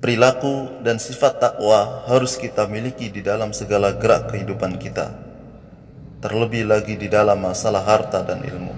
Perilaku dan sifat takwa harus kita miliki di dalam segala gerak kehidupan kita, terlebih lagi di dalam masalah harta dan ilmu.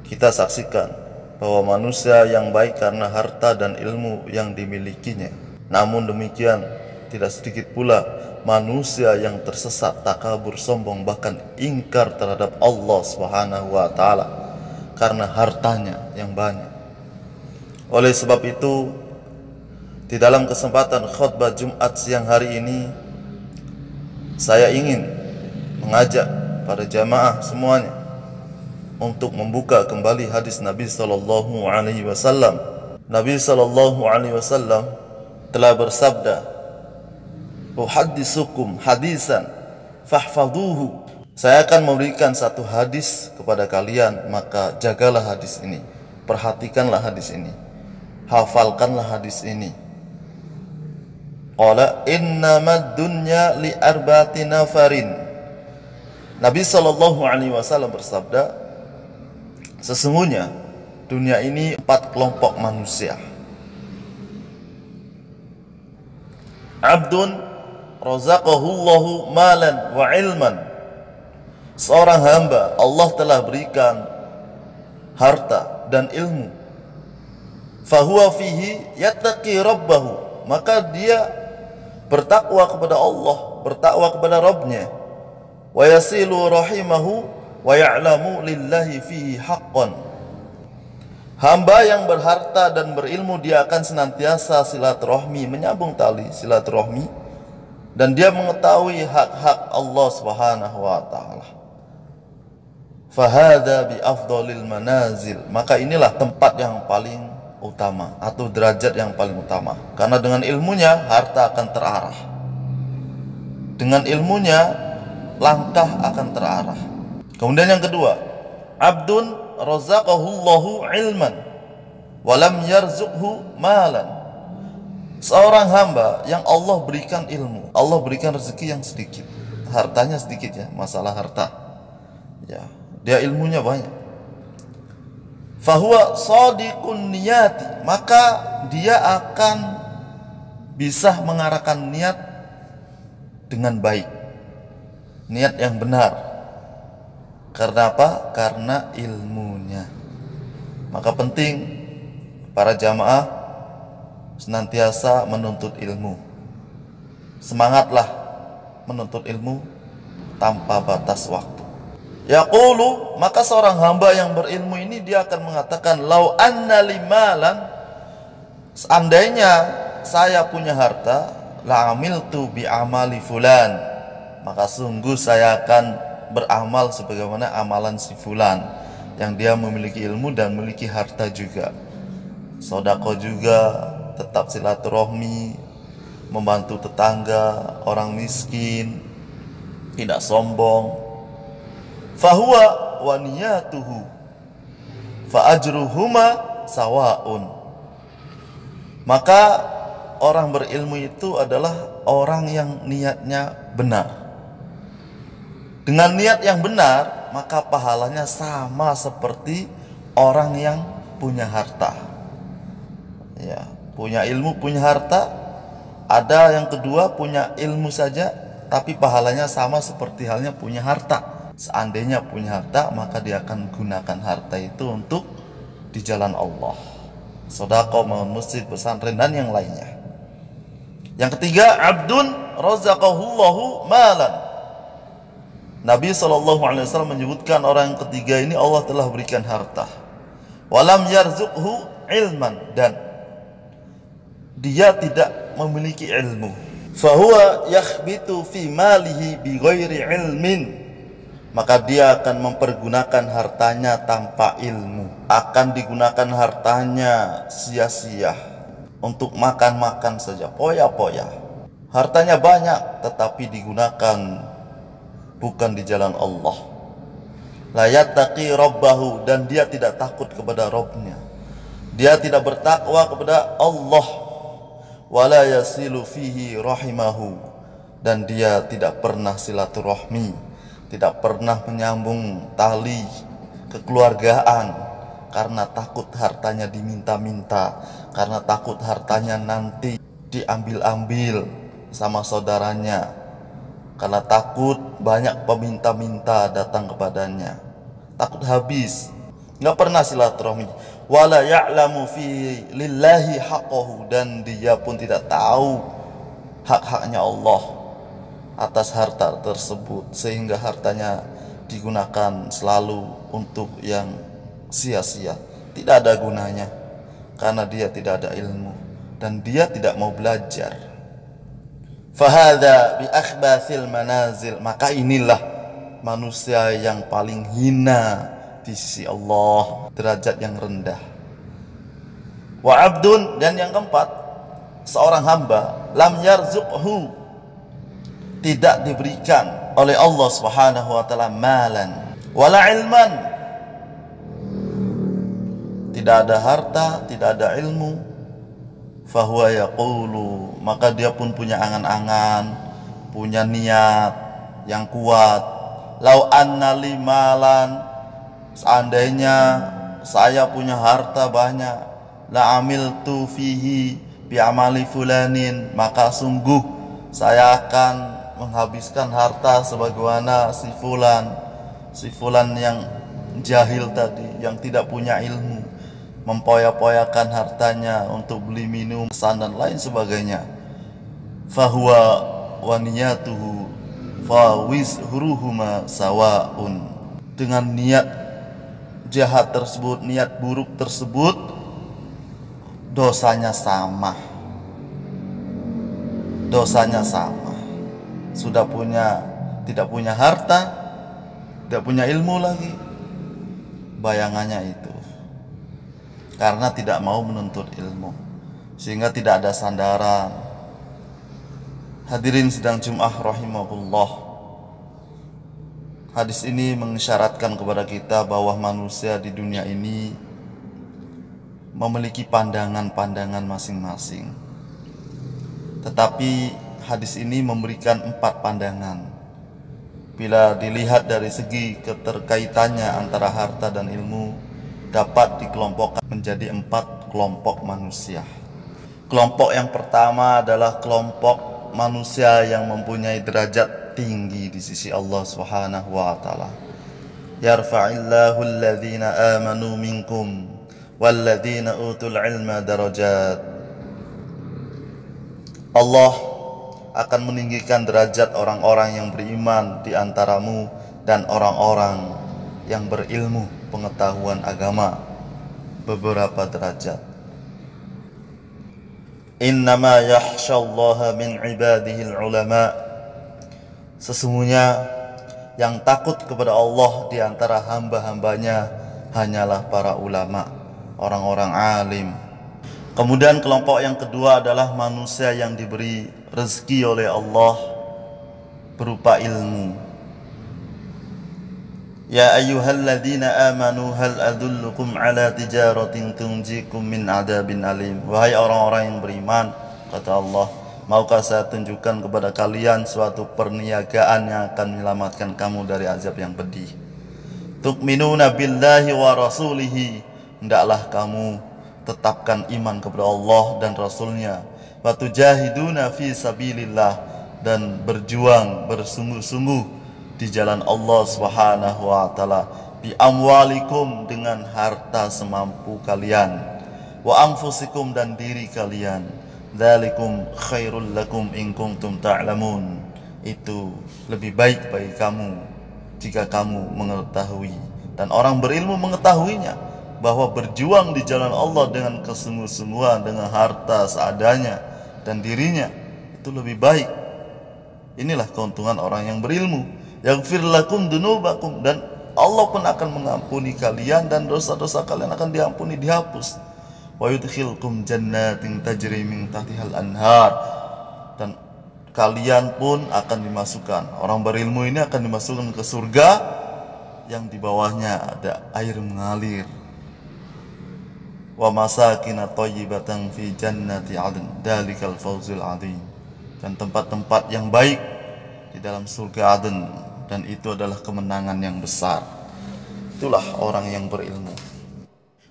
Kita saksikan bahwa manusia yang baik karena harta dan ilmu yang dimilikinya. Namun demikian, tidak sedikit pula manusia yang tersesat, takabur, sombong, bahkan ingkar terhadap Allah Subhanahu wa Ta'ala karena hartanya yang banyak. Oleh sebab itu, di dalam kesempatan khutbah Jumat siang hari ini, saya ingin mengajak para jamaah semuanya untuk membuka kembali hadis Nabi sallallahu alaihi wasallam. Nabi sallallahu alaihi wasallam telah bersabda, "Uhadditsukum hadisan fahfaduhu." Saya akan memberikan satu hadis kepada kalian, maka jagalah hadis ini, perhatikanlah hadis ini, hafalkanlah hadis ini. Qala innamad dunya li arba'ati nafarin. Nabi sallallahu alaihi wasallam bersabda, sesungguhnya dunia ini 4 kelompok manusia. Abdun razaqahullahu malan wa ilman. Seorang hamba Allah telah berikan harta dan ilmu. Fahuwa fihi yattaqi rabbahu. Maka dia bertakwa kepada Allah, bertakwa kepada Rabbnya. Wa yasilu rahimahu wa ya'lamu lillahi fihi haqqan. Hamba yang berharta dan berilmu, dia akan senantiasa silaturahmi, menyambung tali silaturahmi, dan dia mengetahui hak-hak Allah Subhanahu wa Ta'ala. Fahada bi afdalil manazil. Maka inilah tempat yang paling utama atau derajat yang paling utama, karena dengan ilmunya harta akan terarah, dengan ilmunya langkah akan terarah. Kemudian yang kedua, abdun razaqahullahu ilman walam yarzuqhu malan. Seorang hamba yang Allah berikan ilmu, Allah berikan rezeki yang sedikit, hartanya sedikit, ya, masalah harta, ya, dia ilmunya banyak. Fahuwa shadiqun niyati, maka dia akan bisa mengarahkan niat dengan baik, niat yang benar. Karena apa? Karena ilmunya. Maka penting para jamaah senantiasa menuntut ilmu. Semangatlah menuntut ilmu tanpa batas waktu. Yaqulu, maka seorang hamba yang berilmu ini dia akan mengatakan, lau anna limalan, seandainya saya punya harta, la amiltu bi amali fulan, maka sungguh saya akan beramal sebagaimana amalan si fulan, yang dia memiliki ilmu dan memiliki harta juga, sedekah juga, tetap silaturahmi, membantu tetangga, orang miskin, tidak sombong. Fahuwa wa niyatuhu fa ajruhuma sawaun. Maka orang berilmu itu adalah orang yang niatnya benar. Dengan niat yang benar, maka pahalanya sama seperti orang yang punya harta. Ya, punya ilmu, punya harta. Ada yang kedua, punya ilmu saja tapi pahalanya sama seperti halnya punya harta. Seandainya punya harta, maka dia akan gunakan harta itu untuk di jalan Allah, sedekah, membangun masjid, pesantren, dan yang lainnya. Yang ketiga, abdun razaqahullahu malan. Nabi SAW menyebutkan orang yang ketiga ini Allah telah berikan harta. Walam yarzuqhu ilman, dan dia tidak memiliki ilmu. Fahuwa yakhbitu fi malihi bi ghairi ilmin. Maka dia akan mempergunakan hartanya tanpa ilmu. Akan digunakan hartanya sia-sia, untuk makan-makan saja, poya-poya. Hartanya banyak tetapi digunakan bukan di jalan Allah. La yattaqi rabbahu, dan dia tidak takut kepada Rabbnya. Dia tidak bertakwa kepada Allah. Wala yasilu fihi rahimahu, dan dia tidak pernah silaturahmi, tidak pernah menyambung tali kekeluargaan, karena takut hartanya diminta-minta, karena takut hartanya nanti diambil-ambil sama saudaranya karena takut banyak peminta-minta datang kepadanya, takut habis, nggak pernah silaturahmi. Wala ya'lamu fi lillahi haqqahu, dan dia pun tidak tahu hak-haknya Allah atas harta tersebut, sehingga hartanya digunakan selalu untuk yang sia-sia, tidak ada gunanya, karena dia tidak ada ilmu dan dia tidak mau belajar. Fahadha bi akhbathil manazil, maka inilah manusia yang paling hina di sisi Allah, derajat yang rendah. Wa abdun, dan yang keempat, seorang hamba lam yarzuqhu, tidak diberikan oleh Allah Subhanahu wa taala malan wala ilman, tidak ada harta, tidak ada ilmu. Fahuwa yaqulu, maka dia pun punya angan-angan, punya niat yang kuat. Lau anna li malan, seandainya saya punya harta banyak, la amiltu fihi bi amali fulanin, maka sungguh saya akan menghabiskan harta sebagaimana si fulan yang jahil tadi, yang tidak punya ilmu, mempoya-poyakan hartanya untuk beli minum, pesan dan lain sebagainya. Fahuwa wa niyatuhu fawizhuruhuma sawaun, dengan niat jahat tersebut, niat buruk tersebut, dosanya sama. Dosanya sama. Sudah tidak punya harta, tidak punya ilmu lagi, bayangannya itu. Karena tidak mau menuntut ilmu, sehingga tidak ada sandaran. Hadirin sidang Jum'ah rahimahullah, hadis ini mengisyaratkan kepada kita bahwa manusia di dunia ini memiliki pandangan-pandangan masing-masing. Tetapi hadis ini memberikan 4 pandangan. Bila dilihat dari segi keterkaitannya antara harta dan ilmu, dapat dikelompokkan menjadi 4 kelompok manusia. Kelompok yang pertama adalah kelompok manusia yang mempunyai derajat tinggi di sisi Allah Subhanahu wa taala. Yarfa'illahu alladhina amanu minkum walladhina utul ilma darajat. Allah akan meninggikan derajat orang-orang yang beriman di antaramu dan orang-orang yang berilmu pengetahuan agama beberapa derajat. Innama yakhshallaha min ibadihil ulama, sesungguhnya yang takut kepada Allah di antara hamba-hambanya hanyalah para ulama, orang-orang alim. Kemudian kelompok yang kedua adalah manusia yang diberi rezeki oleh Allah berupa ilmu. Ya ayyuhalladzina amanu hal adullukum ala tijaratin tunjikum min adabin alim. Wahai orang-orang yang beriman, kata Allah, maukah saya tunjukkan kepada kalian suatu perniagaan yang akan menyelamatkan kamu dari azab yang pedih. Tu'minuna billahi wa rasulihi, hendaklah kamu tetapkan iman kepada Allah dan Rasulnya. Wa tujahiduna fi sabilillah, dan berjuang bersungguh-sungguh di jalan Allah Subhanahu wa taala, bi amwalikum, dengan harta semampu kalian, wa anfusikum, dan diri kalian. Dzalikum khairul lakum in kuntum ta'lamun, itu lebih baik bagi kamu jika kamu mengetahui, dan orang berilmu mengetahuinya, bahwa berjuang di jalan Allah dengan kesungguh-sungguhan, dengan harta seadanya dan dirinya, itu lebih baik. Inilah keuntungan orang yang berilmu. Yaghfir lakum dunubakum, dan Allah pun akan mengampuni kalian dan dosa-dosa kalian akan diampuni, dihapus. Wa yudkhilkum jannatin tajri min tahtihal anhar, dan kalian pun akan dimasukkan, orang berilmu ini akan dimasukkan ke surga yang di bawahnya ada air mengalir. Wa masakin thayyibatan fi jannati 'adn, dzalikal fawzul 'adzim, dan tempat-tempat yang baik di dalam surga Aden, dan itu adalah kemenangan yang besar. Itulah orang yang berilmu.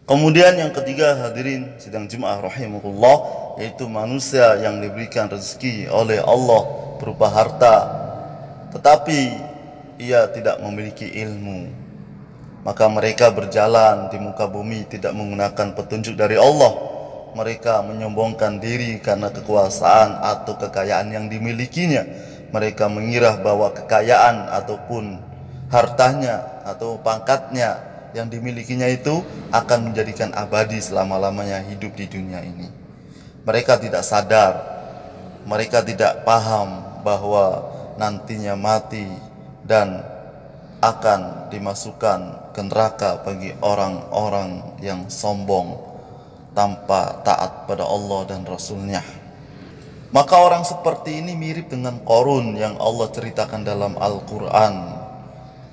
Kemudian yang ketiga, hadirin sidang Jumat rahimahullah, yaitu manusia yang diberikan rezeki oleh Allah berupa harta, tetapi ia tidak memiliki ilmu. Maka mereka berjalan di muka bumi tidak menggunakan petunjuk dari Allah. Mereka menyombongkan diri karena kekuasaan atau kekayaan yang dimilikinya. Mereka mengira bahwa kekayaan ataupun hartanya atau pangkatnya yang dimilikinya itu akan menjadikan abadi selama-lamanya hidup di dunia ini. Mereka tidak sadar, mereka tidak paham bahwa nantinya mati dan akan dimasukkan ke neraka bagi orang-orang yang sombong tanpa taat pada Allah dan Rasulnya. Maka orang seperti ini mirip dengan Qarun yang Allah ceritakan dalam Al-Quran.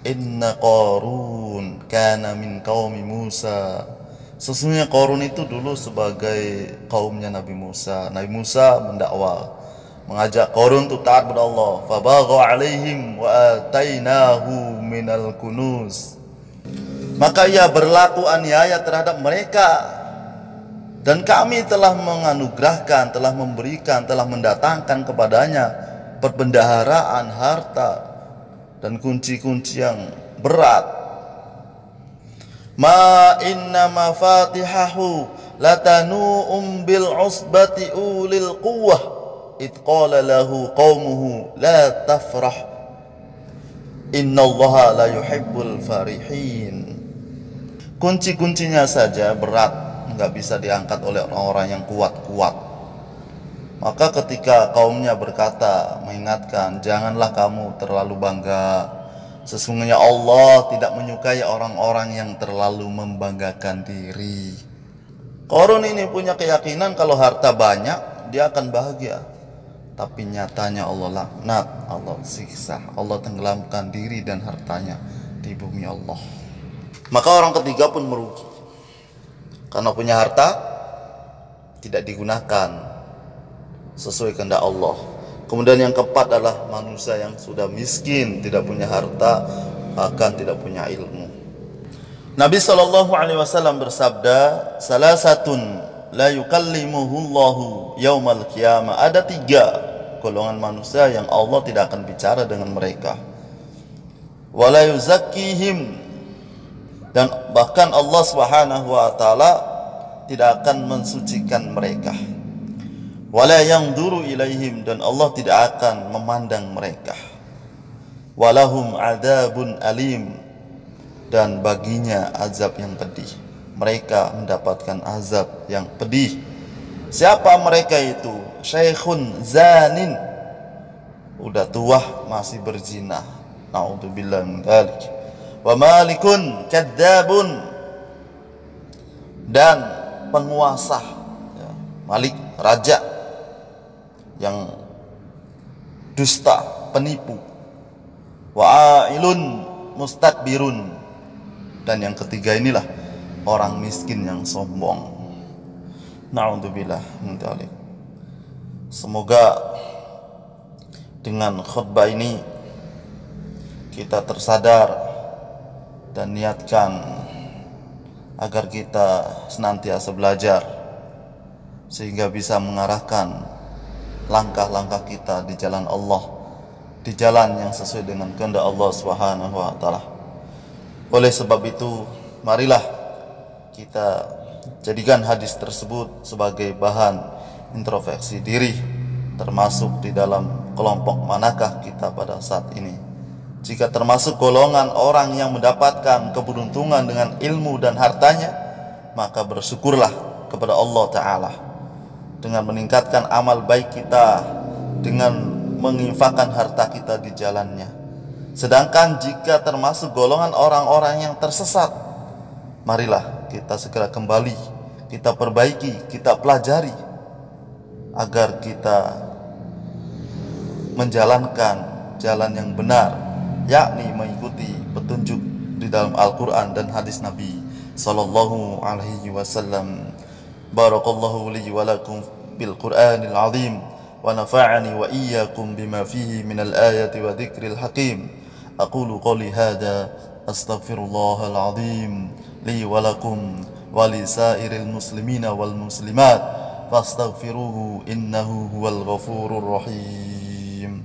Inna Qarun kana min qaumi Musa. Sesungguhnya Qarun itu dulu sebagai kaumnya Nabi Musa. Nabi Musa mendakwah, mengajak Qarun untuk taat kepada Allah. Fabagha alaihim wa atainahu minal kunuz. Maka ia berlaku aniaya terhadap mereka, dan kami telah menganugerahkan, telah memberikan, telah mendatangkan kepadanya perbendaharaan harta dan kunci-kunci yang berat. Ma inna mafatihahu latanu'um bil usbati ulil quwwah id qala lahu qaumuhu la tafrah innallaha la yuhibbul farihin. Kunci-kuncinya saja berat, nggak bisa diangkat oleh orang-orang yang kuat-kuat. Maka ketika kaumnya berkata, mengingatkan, janganlah kamu terlalu bangga. Sesungguhnya Allah tidak menyukai orang-orang yang terlalu membanggakan diri. Qarun ini punya keyakinan kalau harta banyak dia akan bahagia. Tapi nyatanya Allah laknat, Allah siksa, Allah tenggelamkan diri dan hartanya di bumi Allah. Maka orang ketiga pun merugi, karena punya harta tidak digunakan sesuai kehendak Allah. Kemudian yang keempat adalah manusia yang sudah miskin, tidak punya harta, bahkan tidak punya ilmu. Nabi SAW bersabda, salasatun la yukallimuhullahu yaumal qiyamah. Ada 3 golongan manusia yang Allah tidak akan bicara dengan mereka. Wala yuzakkihim, dan bahkan Allah Subhanahu wa taala tidak akan mensucikan mereka. Wala yanzuru ilaihim, dan Allah tidak akan memandang mereka. Walahum adzabun alim, dan baginya azab yang pedih. Mereka mendapatkan azab yang pedih. Siapa mereka itu? Syekhun zanin, udah tua masih berzina. Naudzubillah min dzalik. Wa malikun kadzabun, dan penguasa, ya, malik, raja yang dusta, penipu. Wa ailun mustakbirun, dan yang ketiga inilah orang miskin yang sombong. Naudzubillah min dzalik. Semoga dengan khutbah ini kita tersadar dan niatkan agar kita senantiasa belajar sehingga bisa mengarahkan langkah-langkah kita di jalan Allah, di jalan yang sesuai dengan kehendak Allah Subhanahu wa taala. Oleh sebab itu, marilah kita jadikan hadis tersebut sebagai bahan introspeksi diri, termasuk di dalam kelompok manakah kita pada saat ini. Jika termasuk golongan orang yang mendapatkan keberuntungan dengan ilmu dan hartanya, maka bersyukurlah kepada Allah Ta'ala dengan meningkatkan amal baik kita, dengan menginfakkan harta kita di jalannya. Sedangkan jika termasuk golongan orang-orang yang tersesat, marilah kita segera kembali, kita perbaiki, kita pelajari, agar kita menjalankan jalan yang benar, yakni mengikuti petunjuk di dalam Al-Quran dan hadis Nabi Sallallahu Alaihi Wasallam. Barakallahu li wa lakum bil Qur'anil azim, wa nafa'ani wa iyyakum bima fihi minal ayati wa dzikril hakim. Aqulu qawli hadza astaghfirullahal azim li wa lakum wa lisairil muslimina wal muslimat fastaghfiruhu innahu huwal ghafurur rahim.